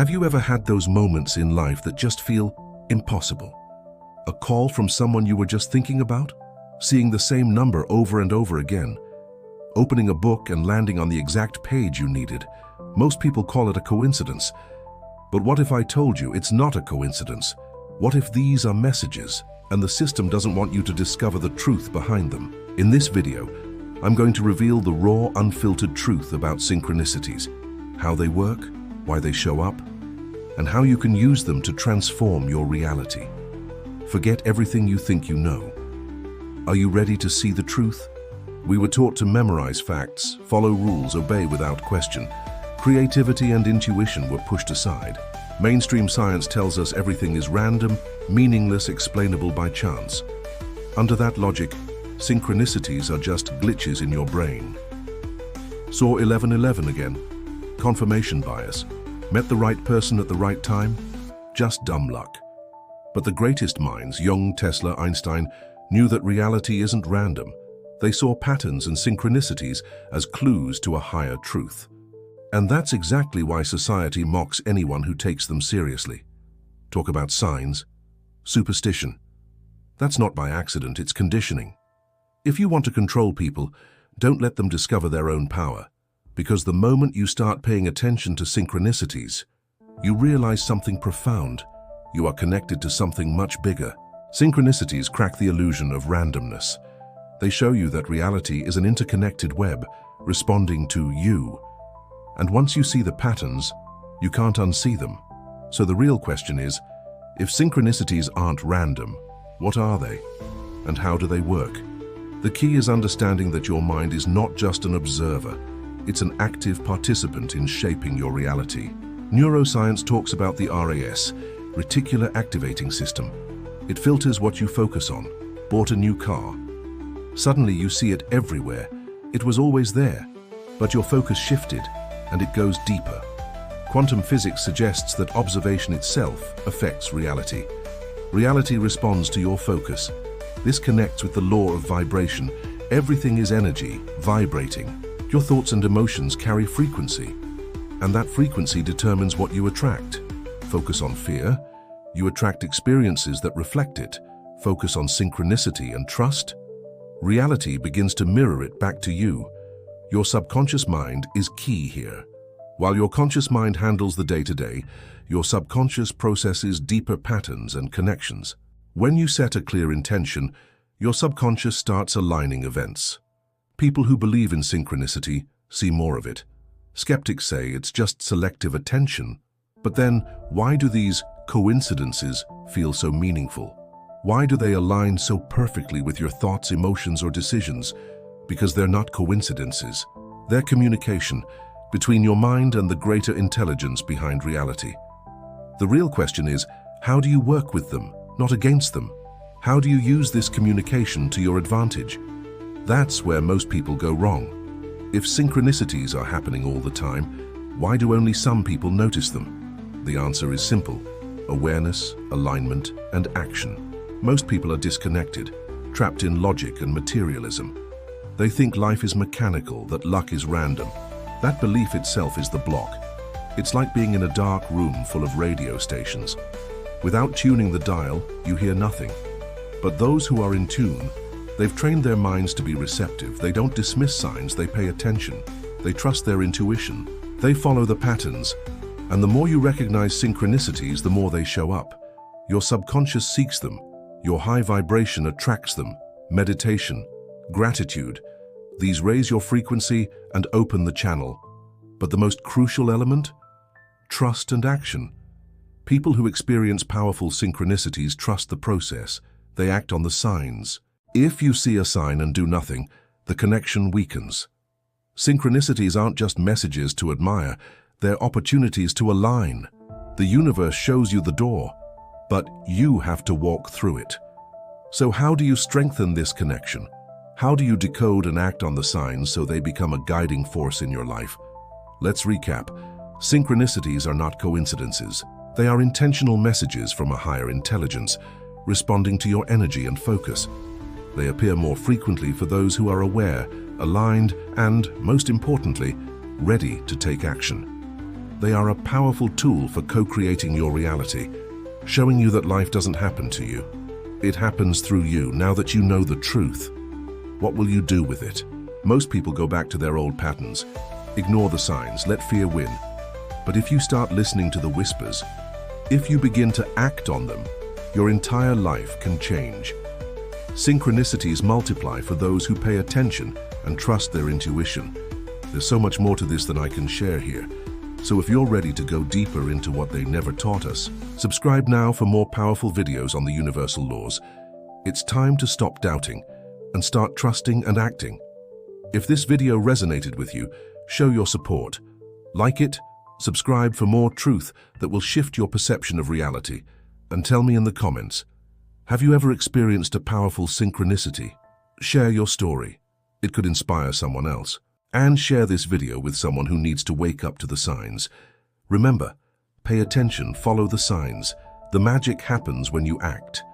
Have you ever had those moments in life that just feel impossible? A call from someone you were just thinking about? Seeing the same number over and over again? Opening a book and landing on the exact page you needed? Most people call it a coincidence. But what if I told you it's not a coincidence? What if these are messages, and the system doesn't want you to discover the truth behind them? In this video, I'm going to reveal the raw, unfiltered truth about synchronicities, how they work, why they show up, and how you can use them to transform your reality. Forget everything you think you know. Are you ready to see the truth? We were taught to memorize facts, follow rules, obey without question. Creativity and intuition were pushed aside. Mainstream science tells us everything is random, meaningless, explainable by chance. Under that logic, synchronicities are just glitches in your brain. Saw 11:11 again. Confirmation bias. Met the right person at the right time? Just dumb luck. But the greatest minds, Jung, Tesla, Einstein, knew that reality isn't random. They saw patterns and synchronicities as clues to a higher truth. And that's exactly why society mocks anyone who takes them seriously. Talk about signs, superstition. That's not by accident, it's conditioning. If you want to control people, don't let them discover their own power. Because the moment you start paying attention to synchronicities, you realize something profound. You are connected to something much bigger. Synchronicities crack the illusion of randomness. They show you that reality is an interconnected web, responding to you. And once you see the patterns, you can't unsee them. So the real question is, if synchronicities aren't random, what are they? And how do they work? The key is understanding that your mind is not just an observer. It's an active participant in shaping your reality. Neuroscience talks about the RAS, reticular activating system. It filters what you focus on. Bought a new car. Suddenly you see it everywhere. It was always there, but your focus shifted, and it goes deeper. Quantum physics suggests that observation itself affects reality. Reality responds to your focus. This connects with the law of vibration. Everything is energy, vibrating. Your thoughts and emotions carry frequency, and that frequency determines what you attract. Focus on fear, you attract experiences that reflect it. Focus on synchronicity and trust, reality begins to mirror it back to you. Your subconscious mind is key here. While your conscious mind handles the day-to-day, your subconscious processes deeper patterns and connections. When you set a clear intention, your subconscious starts aligning events. People who believe in synchronicity see more of it. Skeptics say it's just selective attention. But then, why do these coincidences feel so meaningful? Why do they align so perfectly with your thoughts, emotions, or decisions? Because they're not coincidences. They're communication between your mind and the greater intelligence behind reality. The real question is, how do you work with them, not against them? How do you use this communication to your advantage? That's where most people go wrong. If synchronicities are happening all the time, why do only some people notice them? The answer is simple: awareness, alignment, and action. Most people are disconnected, trapped in logic and materialism. They think life is mechanical, that luck is random. That belief itself is the block. It's like being in a dark room full of radio stations. Without tuning the dial, you hear nothing. But those who are in tune, they've trained their minds to be receptive. They don't dismiss signs, they pay attention. They trust their intuition. They follow the patterns. And the more you recognize synchronicities, the more they show up. Your subconscious seeks them. Your high vibration attracts them. Meditation, gratitude. These raise your frequency and open the channel. But the most crucial element? Trust and action. People who experience powerful synchronicities trust the process. They act on the signs. If you see a sign and do nothing, the connection weakens. Synchronicities aren't just messages to admire, they're opportunities to align. The universe shows you the door, but you have to walk through it. So how do you strengthen this connection? How do you decode and act on the signs so they become a guiding force in your life? Let's recap. Synchronicities are not coincidences. They are intentional messages from a higher intelligence, responding to your energy and focus. They appear more frequently for those who are aware, aligned, and, most importantly, ready to take action. They are a powerful tool for co-creating your reality, showing you that life doesn't happen to you. It happens through you. Now that you know the truth, what will you do with it? Most people go back to their old patterns, ignore the signs, let fear win. But if you start listening to the whispers, if you begin to act on them, your entire life can change. Synchronicities multiply for those who pay attention and trust their intuition. There's so much more to this than I can share here. So if you're ready to go deeper into what they never taught us, subscribe now for more powerful videos on the universal laws. It's time to stop doubting and start trusting and acting. If this video resonated with you, show your support. Like it, subscribe for more truth that will shift your perception of reality, and tell me in the comments, have you ever experienced a powerful synchronicity? Share your story. It could inspire someone else. And share this video with someone who needs to wake up to the signs. Remember, pay attention, follow the signs. The magic happens when you act.